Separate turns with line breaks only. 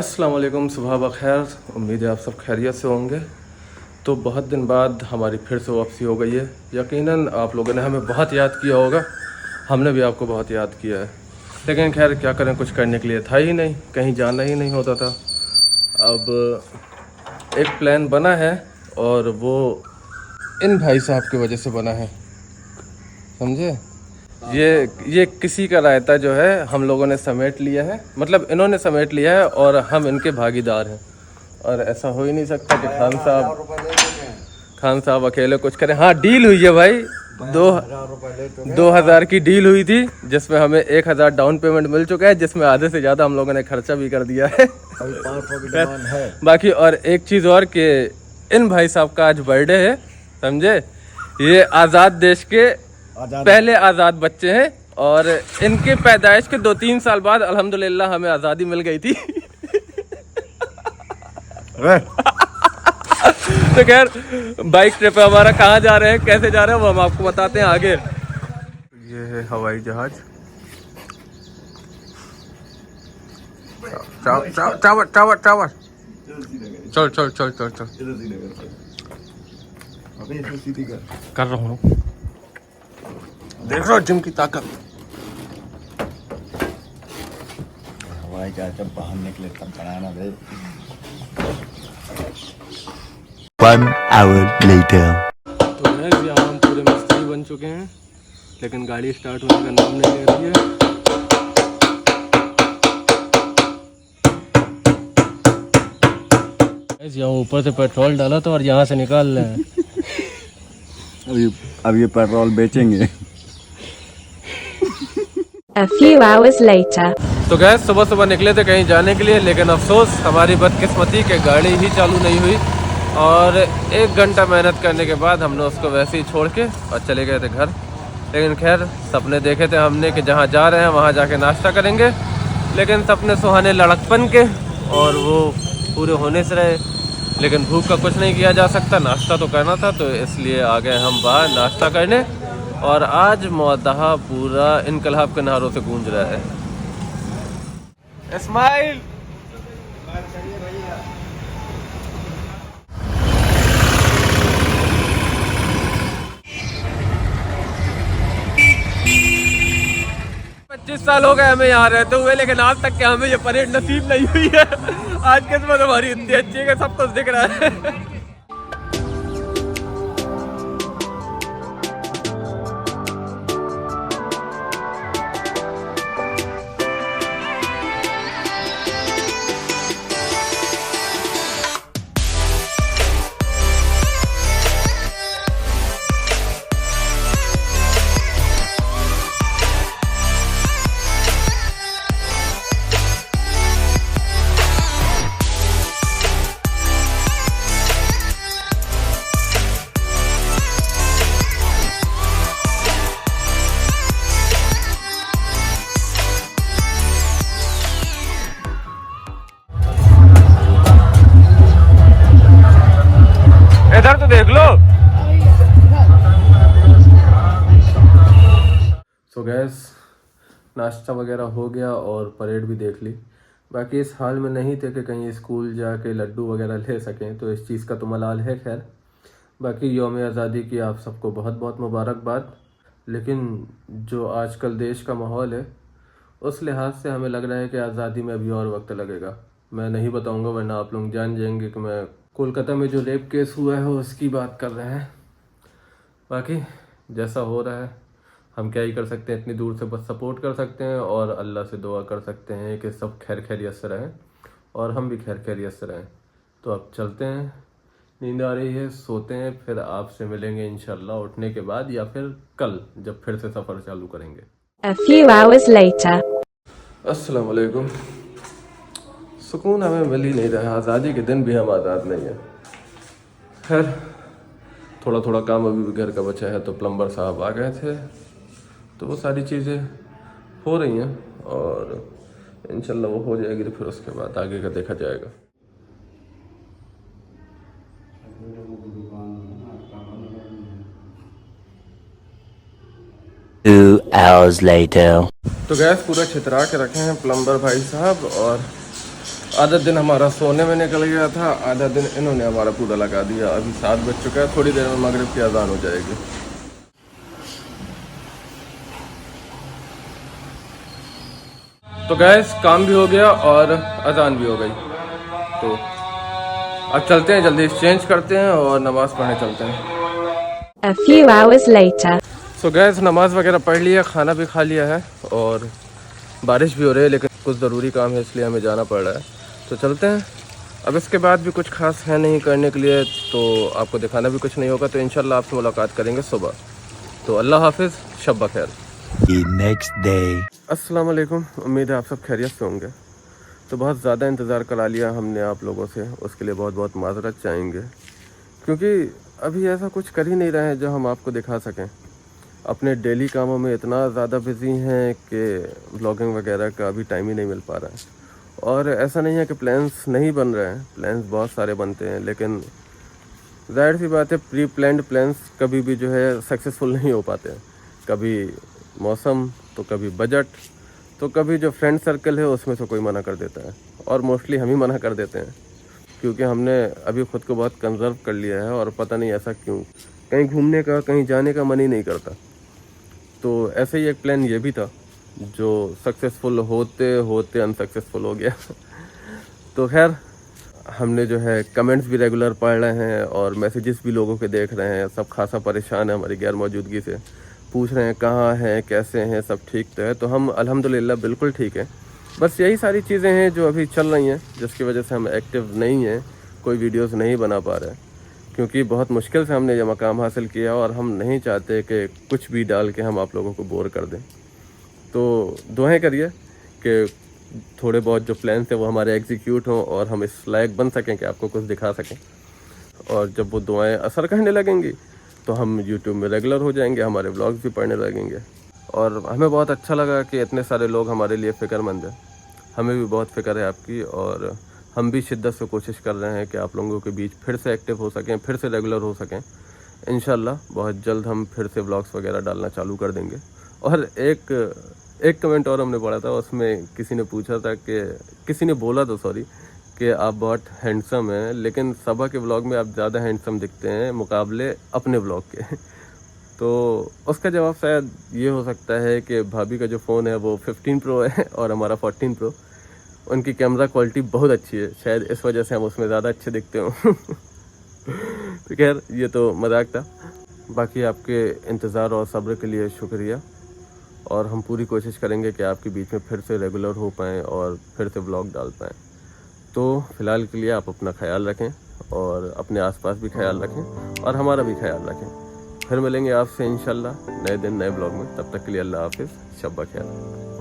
अस्सलाम वालेकुम, सुबह बखैर। उम्मीद है आप सब खैरियत से होंगे। तो बहुत दिन बाद हमारी फिर से वापसी हो गई है। यकीनन आप लोगों ने हमें बहुत याद किया होगा, हमने भी आपको बहुत याद किया है। लेकिन खैर क्या करें, कुछ करने के लिए था ही नहीं, कहीं जाना ही नहीं होता था। अब एक प्लान बना है और वो इन भाई साहब की वजह से बना है, समझे। ये किसी का रायता जो है हम लोगों ने समेट लिया है, मतलब इन्होंने समेट लिया है और हम इनके भागीदार हैं। और ऐसा हो ही नहीं सकता कि खान साहब अकेले कुछ करें। हाँ, डील हुई है भाई, 2,000 की डील हुई थी, जिसमें हमें 1,000 डाउन पेमेंट मिल चुका है, जिसमें आधे से ज़्यादा हम लोगों ने खर्चा भी कर दिया है। बाकी और एक चीज़ और कि इन भाई साहब का आज बर्थडे है, समझे। ये आज़ाद देश के पहले आज़ाद बच्चे हैं और इनके पैदाइश के 2-3 साल बाद अल्हम्दुलिल्लाह हमें आज़ादी मिल गई थी। तो खैर बाइक ट्रिप है हमारा, कहाँ जा रहे हैं, कैसे जा रहे हैं, वो हम आपको बताते हैं आगे। ये है हवाई जहाज। टावर टावर टावर, चल चल चल चल चल कर रहा हूँ, देख रहा हूँ जिम की ताकत।
हवाई जहाज जब बाहर निकले तब बनाना दे।
1 hour later.
तो गैस यहाँ हम पूरे मिस्त्री बन चुके हैं, लेकिन गाड़ी स्टार्ट होने का नाम नहीं ले रही है। गैस यहाँ ऊपर से पेट्रोल डाला तो और यहाँ से निकाल रहे हैं।
अब ये पेट्रोल बेचेंगे।
A few hours later.
तो गैस सुबह सुबह निकले थे कहीं जाने के लिए, लेकिन अफसोस हमारी बदकिस्मती कि गाड़ी ही चालू नहीं हुई और 1 घंटा मेहनत करने के बाद हमने उसको वैसे ही छोड़ के और चले गए थे घर। लेकिन खैर सपने देखे थे हमने कि जहाँ जा रहे हैं वहाँ जाके नाश्ता करेंगे, लेकिन सपने सुहाने लड़कपन के और वो पूरे होने से रहे। लेकिन भूख का कुछ नहीं किया जा सकता, नाश्ता तो करना था, तो इसलिए आ गए हम बाहर नाश्ता करने। और आज मौदहा पूरा इनकलाब के नारों से गूंज रहा है। इस्माइल साल हो गए हमें यहाँ रहते हुए, लेकिन आज तक के हमें ये परेड नसीब नहीं हुई है। आज किस्मत हमारी इतनी अच्छी है कि सब कुछ दिख रहा है। इधर तो देख लो। सो गैस नाश्ता वगैरह हो गया और परेड भी देख ली। बाकी इस हाल में नहीं थे कि कहीं स्कूल जाके लड्डू वगैरह ले सकें, तो इस चीज़ का तो मलाल है। खैर बाकी यौम आज़ादी की आप सबको बहुत बहुत मुबारकबाद। लेकिन जो आजकल देश का माहौल है उस लिहाज से हमें लग रहा है कि आज़ादी में अभी और वक्त लगेगा। मैं नहीं बताऊंगा वरना आप लोग जान जाएंगे कि मैं कोलकाता में जो रेप केस हुआ है उसकी बात कर रहे हैं। बाकी जैसा हो रहा है हम क्या ही कर सकते हैं, इतनी दूर से बस सपोर्ट कर सकते हैं और अल्लाह से दुआ कर सकते हैं कि सब खैर खैरियत से रहें और हम भी खैर खैरियत से रहें। तो अब चलते हैं, नींद आ रही है, सोते हैं, फिर आपसे मिलेंगे इंशाल्लाह उठने के बाद या फिर कल जब फिर से सफ़र चालू करेंगे।
A few hours later.
अस्सलाम वालेकुम। सुकून हमें मिल ही नहीं रहा है, आज़ादी के दिन भी हम आज़ाद नहीं हैं। खैर थोड़ा थोड़ा काम अभी भी घर का बचा है, तो प्लम्बर साहब आ गए थे, तो वो सारी चीज़ें हो रही हैं और इंशाल्लाह वो हो जाएगी, तो फिर उसके बाद आगे का देखा जाएगा।
2 hours later.
तो गैस पूरा छितरा के रखे हैं प्लम्बर भाई साहब और आधा दिन हमारा सोने में निकल गया था, आधा दिन इन्होंने हमारा पूरा लगा दिया। अभी 7 बज चुका है, थोड़ी देर में मगरिब की अजान हो जाएगी। तो गैस काम भी हो गया और अजान भी हो गई, तो अब चलते हैं, जल्दी एक्सचेंज करते हैं और नमाज़ पढ़ने चलते हैं।
A few hours later.
So gas नमाज़ वगैरह पढ़ लिया, खाना भी खा लिया है और बारिश भी हो रही है, लेकिन कुछ ज़रूरी काम है इसलिए हमें जाना पड़ रहा है, तो चलते हैं। अब इसके बाद भी कुछ खास है नहीं करने के लिए, तो आपको दिखाना भी कुछ नहीं होगा, तो इंशाल्लाह आपसे मुलाकात करेंगे सुबह। तो अल्लाह हाफिज़, शब बखैर।
The next day.
अस्सलाम वालेकुम, उम्मीद है आप सब खैरियत से होंगे। तो बहुत ज़्यादा इंतज़ार करा लिया हमने आप लोगों से, उसके लिए बहुत बहुत माज़रत चाहेंगे, क्योंकि अभी ऐसा कुछ कर ही नहीं रहे हैं जो हम आपको दिखा सकें। अपने डेली कामों में इतना ज़्यादा बिज़ी हैं कि व्लॉगिंग वगैरह का अभी टाइम ही नहीं मिल पा रहा है। और ऐसा नहीं है कि प्लान्स नहीं बन रहे हैं, प्लान्स बहुत सारे बनते हैं, लेकिन जाहिर सी बात है प्री प्लान्ड प्लान्स कभी भी जो है सक्सेसफुल नहीं हो पाते हैं। कभी मौसम, तो कभी बजट, तो कभी जो फ्रेंड सर्कल है उसमें से कोई मना कर देता है, और मोस्टली हम ही मना कर देते हैं, क्योंकि हमने अभी ख़ुद को बहुत कंजर्व कर लिया है और पता नहीं ऐसा क्यों, कहीं घूमने का, कहीं जाने का मन ही नहीं करता। तो ऐसे ही एक प्लान ये भी था जो सक्सेसफुल होते होते अनसक्सेसफुल हो गया। तो खैर हमने जो है कमेंट्स भी रेगुलर पढ़ रहे हैं और मैसेजेस भी लोगों के देख रहे हैं, सब खासा परेशान है हमारी गैर मौजूदगी से, पूछ रहे हैं कहाँ हैं, कैसे हैं, सब ठीक तो है। तो हम अल्हम्दुलिल्लाह बिल्कुल ठीक है, बस यही सारी चीज़ें हैं जो अभी चल रही हैं, जिसकी वजह से हम एक्टिव नहीं हैं, कोई वीडियोस नहीं बना पा रहे हैं, क्योंकि बहुत मुश्किल से हमने ये मकाम हासिल किया और हम नहीं चाहते कि कुछ भी डाल के हम आप लोगों को बोर कर दें। तो दुआएं करिए कि थोड़े बहुत जो प्लान्स हैं वो हमारे एग्जीक्यूट हों और हम इस लायक बन सकें कि आपको कुछ दिखा सकें। और जब वो दुआएं असर करने लगेंगी तो हम यूट्यूब में रेगुलर हो जाएंगे, हमारे व्लॉग्स भी पढ़ने लगेंगे। और हमें बहुत अच्छा लगा कि इतने सारे लोग हमारे लिए फ़िक्रमंद हैं, हमें भी बहुत फ़िक्र है आपकी, और हम भी शिद्दत से कोशिश कर रहे हैं कि आप लोगों के बीच फिर से एक्टिव हो सकें, फिर से रेगुलर हो सकें। इंशाल्लाह बहुत जल्द हम फिर से व्लॉग्स वगैरह डालना चालू कर देंगे। और एक कमेंट और हमने पढ़ा था, उसमें किसी ने पूछा था कि किसी ने बोला तो सॉरी कि आप बहुत हैंडसम हैं, लेकिन सबा के व्लॉग में आप ज़्यादा हैंडसम दिखते हैं मुकाबले अपने व्लॉग के। तो उसका जवाब शायद ये हो सकता है कि भाभी का जो फ़ोन है वो 15 प्रो है और हमारा 14 प्रो, उनकी कैमरा क्वालिटी बहुत अच्छी है, शायद इस वजह से हम उसमें ज़्यादा अच्छे दिखते हों। तो खैर ये तो मजाक था। बाकी आपके इंतज़ार और सब्र के लिए शुक्रिया, और हम पूरी कोशिश करेंगे कि आपके बीच में फिर से रेगुलर हो पाएँ और फिर से व्लॉग डाल पाएँ। तो फ़िलहाल के लिए आप अपना ख्याल रखें और अपने आसपास भी ख्याल रखें और हमारा भी ख्याल रखें। फिर मिलेंगे आपसे इंशाल्लाह नए दिन नए ब्लॉग में, तब तक के लिए अल्लाह हाफिज़, शब बखैर।